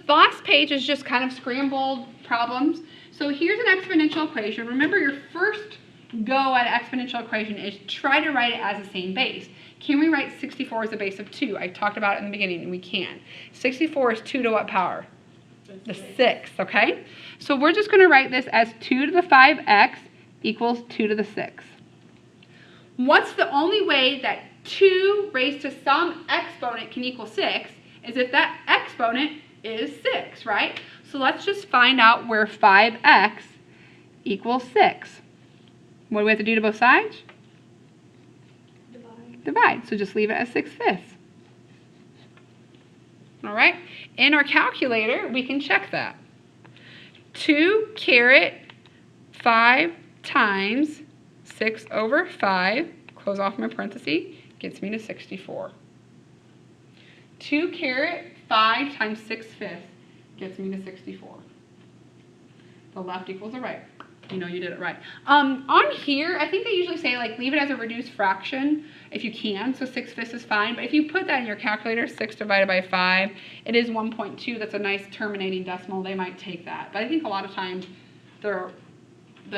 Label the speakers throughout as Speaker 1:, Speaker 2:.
Speaker 1: last page is just kind of scrambled problems. So here's an exponential equation. Remember, your first go at exponential equation is try to write it as the same base. Can we write 64 as the base of 2? I talked about it in the beginning, and we can. 64 is 2 to what power? The 6, okay? So we're just going to write this as 2 to the 5x equals 2 to the 6. What's the only way that 2 raised to some exponent can equal 6 is if that exponent is 6, right? So let's just find out where 5x equals 6. What do we have to do to both sides? Divide. So just leave it as 6/5. All right. In our calculator, we can check that. 2 caret 5 times 6 over 5, close off my parenthesis, gets me to 64. 2 caret 5 times 6/5 gets me to 64. The left equals the right. You know you did it right. On here, I think they usually say, like, leave it as a reduced fraction if you can. So 6/5 is fine. But if you put that in your calculator, 6 divided by 5, it is 1.2. That's a nice terminating decimal. They might take that. But I think a lot of times the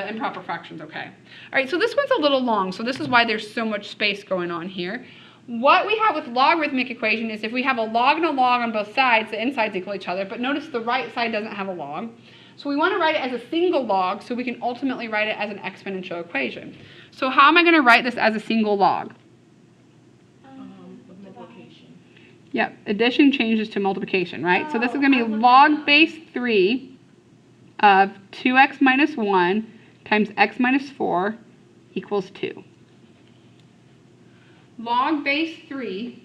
Speaker 1: improper fraction's okay. All right, so this one's a little long. So this is why there's so much space going on here. What we have with logarithmic equation is if we have a log and a log on both sides, the insides equal each other. But notice the right side doesn't have a log. So we want to write it as a single log so we can ultimately write it as an exponential equation. So how am I going to write this as a single log?
Speaker 2: With multiplication.
Speaker 1: Yep, addition changes to multiplication, right? So this is going to be log base 3 of 2x minus 1 times x minus 4 equals 2. Log base 3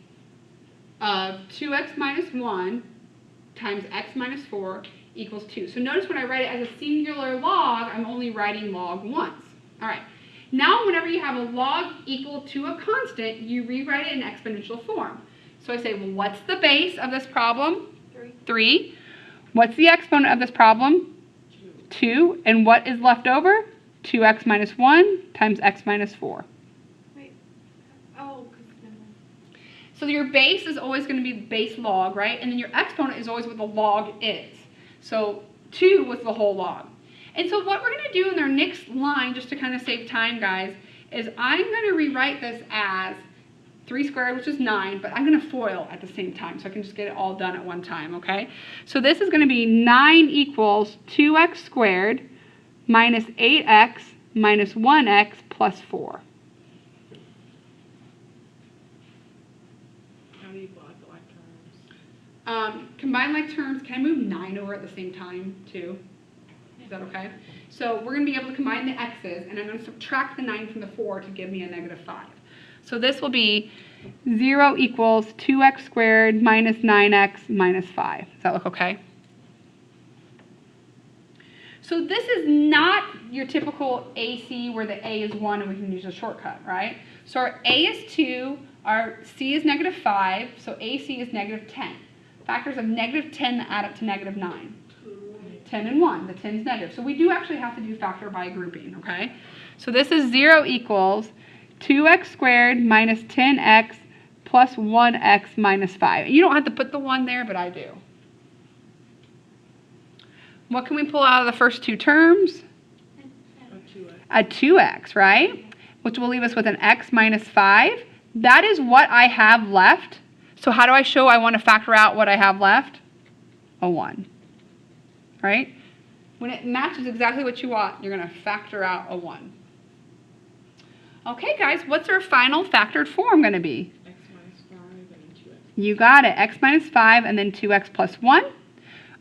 Speaker 1: of 2x minus 1 times x minus 4 equals 2. So notice when I write it as a singular log, I'm only writing log once. All right. Now whenever you have a log equal to a constant, you rewrite it in exponential form. So I say, well, what's the base of this problem? 3. What's the exponent of this problem? 2. And what is left over? 2x minus 1 times x minus 4. So your base is always going to be the base log, right? And then your exponent is always what the log is. So 2 was the whole log. And so what we're going to do in our next line, just to kind of save time, guys, is I'm going to rewrite this as 3 squared, which is 9, but I'm going to FOIL at the same time so I can just get it all done at one time, okay? So this is going to be 9 equals 2x squared minus 8x minus 1x plus 4. Combine like terms. Can I move 9 over at the same time too? Is that okay? So we're going to be able to combine the x's, and I'm going to subtract the 9 from the 4 to give me a negative 5. So this will be 0 equals 2x squared minus 9x minus 5. Does that look okay? So this is not your typical AC where the A is 1 and we can use a shortcut, right? So our A is 2, our C is negative 5, so AC is negative 10. Factors of negative 10 that add up to negative 9. 10 and 1. The 10 is negative. So we do actually have to do factor by grouping, okay? So this is 0 equals 2x squared minus 10x plus 1x minus 5. You don't have to put the 1 there, but I do. What can we pull out of the first two terms? A 2x, right? Which will leave us with an x minus 5. That is what I have left. So how do I show I want to factor out what I have left? A 1, right? When it matches exactly what you want, you're going to factor out a 1. Okay, guys, what's our final factored form going to be?
Speaker 2: X minus 5 and then 2x.
Speaker 1: You got it. X minus 5 and then 2x plus 1.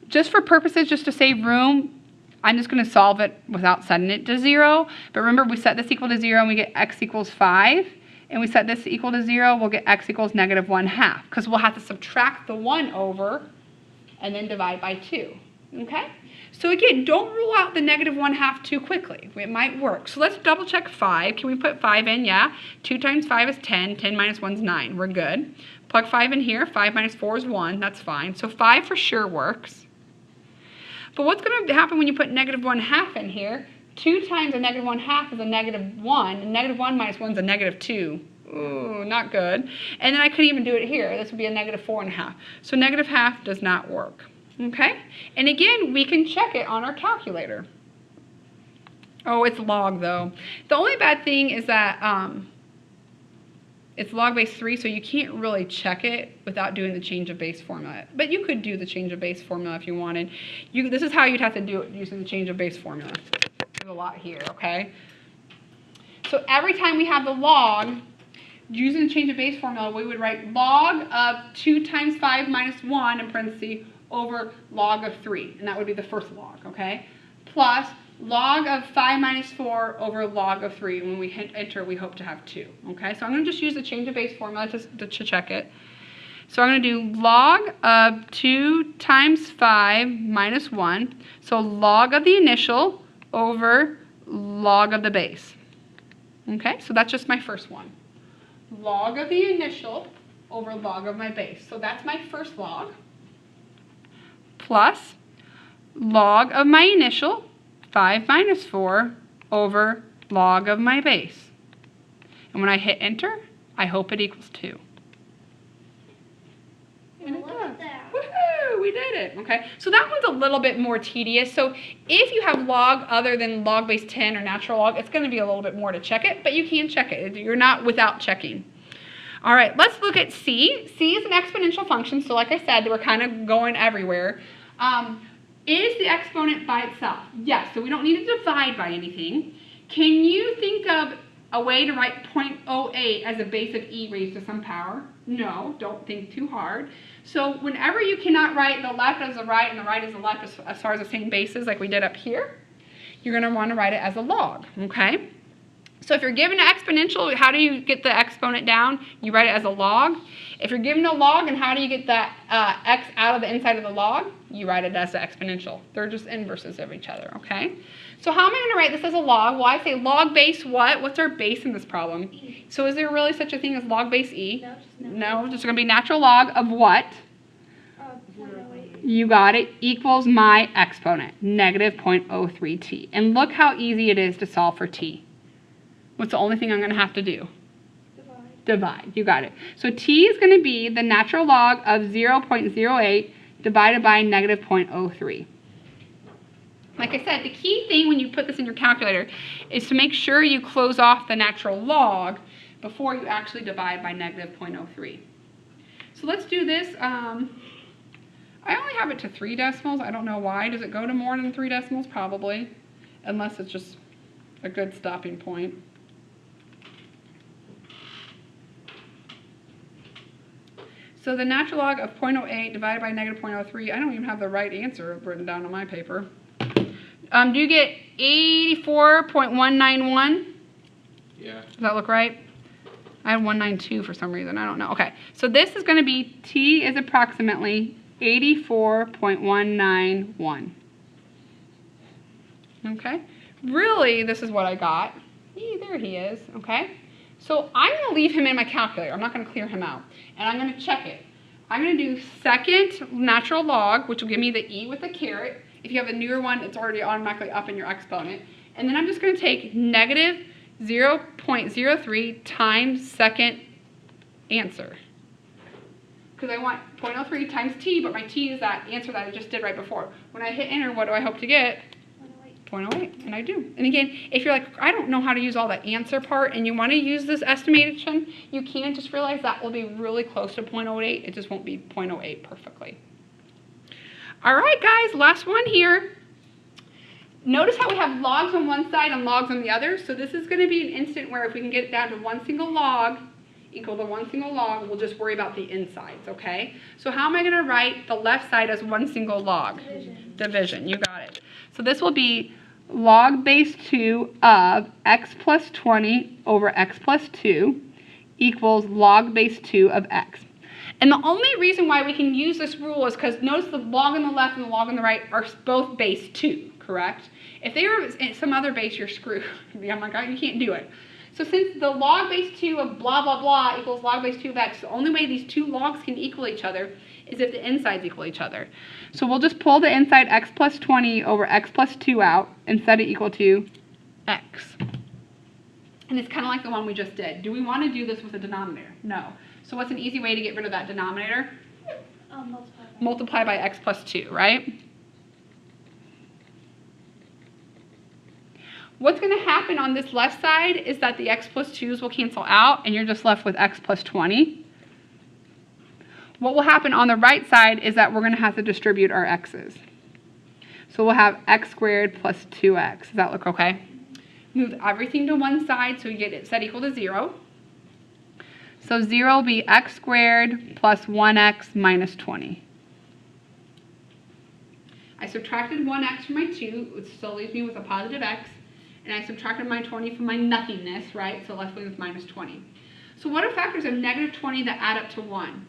Speaker 1: Just for purposes, just to save room, I'm just going to solve it without setting it to 0. But remember, we set this equal to 0 and we get x equals 5. And we set this equal to 0, we'll get x equals negative 1/2. Because we'll have to subtract the 1 over and then divide by 2. Okay? So again, don't rule out the negative 1/2 too quickly. It might work. So let's double check 5. Can we put 5 in? Yeah. 2 times 5 is 10. 10 minus 1 is 9. We're good. Plug 5 in here. 5 minus 4 is 1. That's fine. So 5 for sure works. But what's going to happen when you put negative 1/2 in here? 2 times a negative 1/2 is a negative 1. And negative 1 minus 1 is a negative 2. Ooh, not good. And then I could even do it here. This would be a negative 4 1/2. So negative half does not work. Okay? And again, we can check it on our calculator. Oh, it's log though. The only bad thing is that it's log base 3, so you can't really check it without doing the change of base formula. But you could do the change of base formula if you wanted. This is how you'd have to do it using the change of base formula. There's a lot here, okay? So every time we have the log, using the change of base formula, we would write log of 2 times 5 minus 1 in parentheses over log of 3. And that would be the first log, okay? Plus log of 5 minus 4 over log of 3. When we hit enter, we hope to have 2. Okay, so I'm going to just use the change of base formula to check it. So I'm going to do log of 2 times 5 minus 1. So log of the initial over log of the base. Okay, so that's just my first one. Log of the initial over log of my base. So that's my first log. Plus log of my initial, 5 minus 4 over log of my base. And when I hit enter, I hope it equals 2. And it does. Woohoo! We did it. Okay, so that one's a little bit more tedious. So if you have log other than log base 10 or natural log, it's going to be a little bit more to check it, but you can check it. You're not without checking. All right, let's look at C. C is an exponential function, so like I said, we're kind of going everywhere. Is the exponent by itself? Yes, so we don't need to divide by anything. Can you think of a way to write 0.08 as a base of e raised to some power? No, don't think too hard. So whenever you cannot write the left as the right and the right as the left as far as the same bases like we did up here, you're going to want to write it as a log, okay? So if you're given an exponential, how do you get the exponent down? You write it as a log. If you're given a log, and how do you get that x out of the inside of the log? You write it as an exponential. They're just inverses of each other, okay? So how am I going to write this as a log? Well, I say log base what? What's our base in this problem?
Speaker 2: E.
Speaker 1: So is there really such a thing as log base e?
Speaker 2: No, just no.
Speaker 1: No, just going to be natural log of what?
Speaker 2: 0.08.
Speaker 1: You got it, equals my exponent, negative 0.03t. And look how easy it is to solve for t. What's the only thing I'm going to have to do? Divide. You got it. So t is going to be the natural log of 0.08 divided by negative 0.03. Like I said, the key thing when you put this in your calculator is to make sure you close off the natural log before you actually divide by negative 0.03. So let's do this. I only have it to 3 decimals. I don't know why. Does it go to more than 3 decimals? Probably. Unless it's just a good stopping point. So the natural log of 0.08 divided by negative 0.03, I don't even have the right answer written down on my paper. Do you get 84.191?
Speaker 3: Yeah.
Speaker 1: Does that look right? I had 192 for some reason. I don't know. Okay. So this is going to be t is approximately 84.191. Okay. Really, this is what I got. There he is. Okay. So I'm going to leave him in my calculator. I'm not going to clear him out. And I'm going to check it. I'm going to do second natural log, which will give me the e with the caret. If you have a newer one, it's already automatically up in your exponent. And then I'm just going to take negative 0.03 times second answer. Because I want 0.03 times t, but my t is that answer that I just did right before. When I hit enter, what do I hope to get? 0.08, and I do. And again, if you're like, I don't know how to use all the answer part, and you want to use this estimation, you can. Just realize that will be really close to 0.08. It just won't be 0.08 perfectly. All right, guys, last one here. Notice how we have logs on one side and logs on the other. So this is going to be an instant where if we can get it down to one single log equal to one single log, we'll just worry about the insides, okay? So how am I going to write the left side as one single log? Division. You got it. So this will be log base 2 of x plus 20 over x plus 2 equals log base 2 of x. And the only reason why we can use this rule is because notice the log on the left and the log on the right are both base 2, correct? If they were some other base, you're screwed. I'm like, oh, you can't do it. So since the log base 2 of blah, blah, blah equals log base 2 of x, the only way these two logs can equal each other is if the insides equal each other. So we'll just pull the inside x plus 20 over x plus 2 out and set it equal to x. And it's kind of like the one we just did. Do we want to do this with a denominator? No. So what's an easy way to get rid of that denominator? Multiply by x plus 2, right? What's going to happen on this left side is that the x plus 2's will cancel out, and you're just left with x plus 20. What will happen on the right side is that we're going to have to distribute our x's. So we'll have x squared plus 2x. Does that look okay? Move everything to one side so you get it set equal to 0. So 0 will be x squared plus 1x minus 20. I subtracted 1x from my 2, which still leaves me with a positive x. And I subtracted my 20 from my nothingness, right? So left me with minus 20. So what are factors of negative 20 that add up to 1?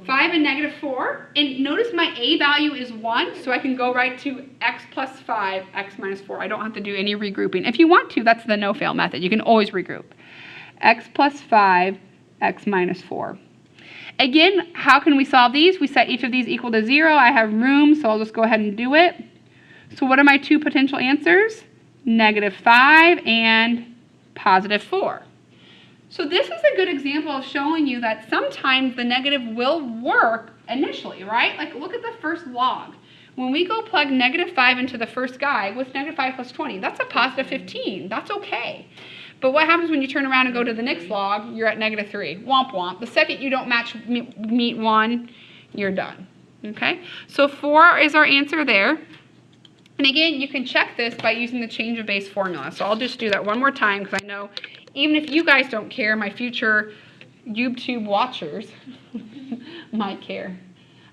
Speaker 1: 5 and negative 4. And notice my a value is 1, so I can go right to x plus 5, x minus 4. I don't have to do any regrouping. If you want to, that's the no-fail method. You can always regroup. X plus 5, x minus 4. Again, how can we solve these? We set each of these equal to 0. I have room, so I'll just go ahead and do it. So what are my two potential answers? Negative 5 and positive 4. So this is a good example of showing you that sometimes the negative will work initially, right? Like look at the first log. When we go plug negative 5 into the first guy, what's negative 5 plus 20? That's a positive 15. That's okay. But what happens when you turn around and go to the next log? You're at negative 3. Womp womp. The second you don't meet 1, you're done. Okay? So 4 is our answer there. And again, you can check this by using the change of base formula. So I'll just do that one more time because I know even if you guys don't care, my future YouTube watchers might care.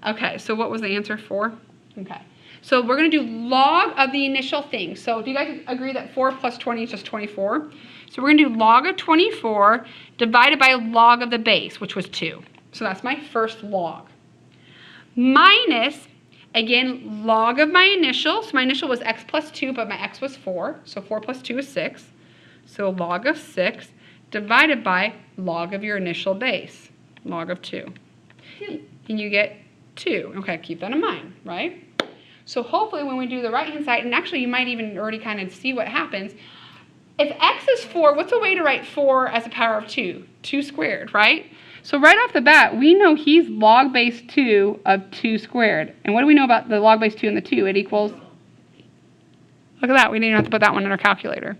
Speaker 1: Okay, so what was the answer for? Okay, so we're going to do log of the initial thing. So do you guys agree that 4 plus 20 is just 24? So we're going to do log of 24 divided by log of the base, which was 2. So that's my first log. Minus, again, log of my initial. So my initial was x plus 2, but my x was 4. So 4 plus 2 is 6. So log of 6 divided by log of your initial base, log of 2. And you get 2. Okay, keep that in mind, right? So hopefully when we do the right-hand side, and actually you might even already kind of see what happens. If x is 4, what's a way to write 4 as a power of 2? 2 squared, right? So right off the bat, we know he's log base 2 of 2 squared. And what do we know about the log base 2 and the 2? It equals, look at that, we didn't have to put that one in our calculator.